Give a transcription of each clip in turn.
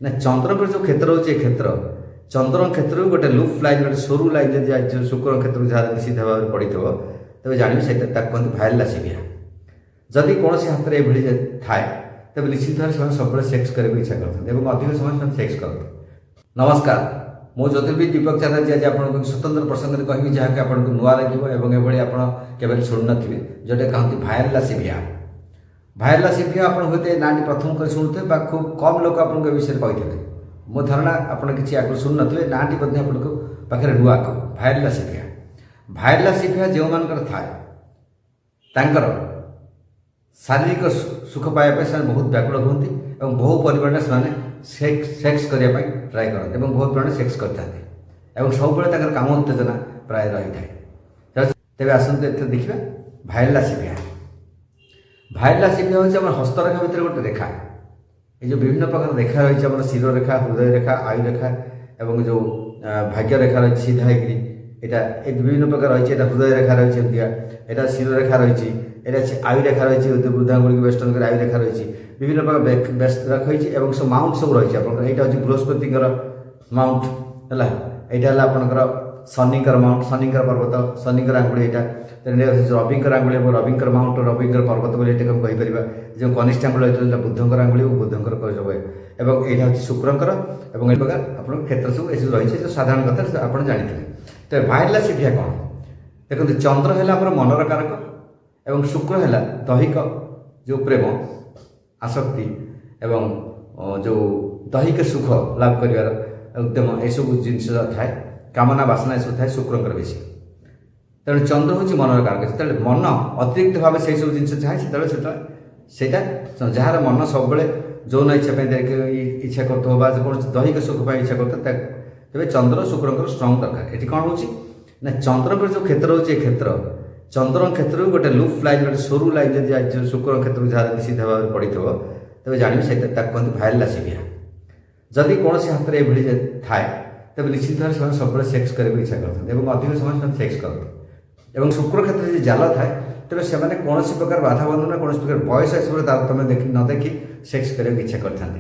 ना चंद्र जो क्षेत्र होचे क्षेत्र चंद्र क्षेत्र गोटे लूप लाइन गोटे सरू लाइन जब शुक्र क्षेत्र जहाँ सीधा भाव में पड़ी थो तेज जानवी से कहते भाइरला सिभिया जदि कौन हाथ में ये थाए तेज निश्चित भाव से सब सेक्स करने इच्छा करते हैं अधिक समय सेक्स करते। नमस्कार मो ज्योतिर्विद दीपक चैनल आज आपको स्वतंत्र प्रसंग कहि जहाँकि आपको नुआ लगे आपड़ शुणु थे जोटे कहते भाइरला सिभिया। भाइरला सिभिया आप ना प्रथम कर शुणुथे खूब कम लोग आप विषय कही मो धारणा आपड़ किसी आगे शुणु थे ना आपको पाखे नुआ भाइरला सिभिया। भाइरला सिभिया जो मान थाए शारीरिक सुख पाइबा से बहुत व्याकुल होती और बहु परिमाण से सेक्स करने ट्राए करते बहुत परिमाण सेक्स करते सब काम उत्तेजना प्राय रही है। तेज आसते देखा भाइरला सिभिया। भाइरला सिभिया हूँ हस्तरेखा भितर गोटे रेखा ये जो विभिन्न प्रकार रेखा रही है शिर रेखा हृदय रेखा आयु रेखा और जो भाग्य रेखा रही सीधा यहाँ विभिन्न प्रकार रही है हृदय रेखा रही है यहाँ शिर रेखा रही है आयु रेखा रही है वृद्धांगुली वेस्टर्न कर आयु रेखा रही है विभिन्न प्रकार रखी और सब माउंट सब रही है यहाँ हूँ बृहस्पति माउंट है यहाँ आपंकर शनिकर माउंट शनिकर पर्वत शनिकर आंगुड़ी यहाँ रविंकर आंगुड़ी रविंकर माउंट रविंकर पर्वत बोली कहीपर जो कनिष्ठ आंगुड़ी बुद्धंकर आंगुड़ी और बुद्धंकर और यहाँ हूँ शुक्रंकर और प्रकार आप क्षेत्र सब ये रही है जो साधारण कथा आप जानते तो भाइरला सिभिया कौन देखते चंद्र है मनर कारक और शुक्र है दैहिक जो प्रेम आसक्ति एवं जो दैहिक सुख लाभ कर उद्यम यू जिनस थाए कामना बासना यू थाए शुक्रंकर बेसी तेणु चंद्र हूँ मनर कारक जो मन अतिरिक्त भाव से सब जिन चाहे से जार मन सब जौन इच्छा इच्छा कर कौन दैहिक सुख इच्छा करते तेज चंद्र शुक्रंकर स्ट्रंग दरकार। ये कौन हो चंद्र जो क्षेत्र होचे क्षेत्र चंद्र क्षेत्र गोटे लूप लाइन गोटे सरू लाइन जब शुक्र क्षेत्र जहाँ सीधा भाव में पड़ी थो तेज जानवी से कहते भाइरला सिभिया। जदि कौन हाथ में ये थाए तेज निश्चित भाव से सब सेक्स करने इच्छा करते हैं अधिक समय सेक्स करते और शुक्र क्षेत्र जो जाल थाए तेज से कौन प्रकार बाधा बंधन कौन प्रकार बयस हिसाब से तारतम्य न देखी सेक्स करने इच्छा करते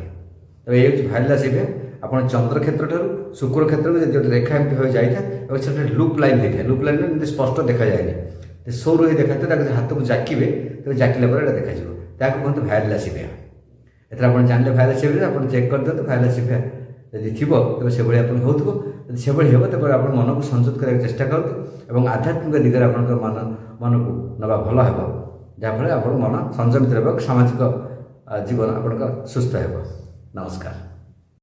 तो ये हूँ भाइरला सिभिया। आप चंद्र क्षेत्र ठार शुक्र क्षेत्र में जो रेखा एमती भाव जाए और से लूप लाइन होता है लूप लाइन में स्पष्ट देखा जाए सौर ही देखा तो हाथ को जाकिबे तो जाकिला देखा कहते भाइरला सिभिया। एथर आप जानले भाइरला सिभिया आप चेक कर दिखाते भाइरला सिभिया यदि थी तेज से भाई हो से हो तब आप मन को संयत करने चेष्टा करते और आध्यात्मिक दिगरे आप मन को नवा भल हो जहाँफल आप मन संयमित रहा सामाजिक जीवन आप सुस्थ हो। नमस्कार।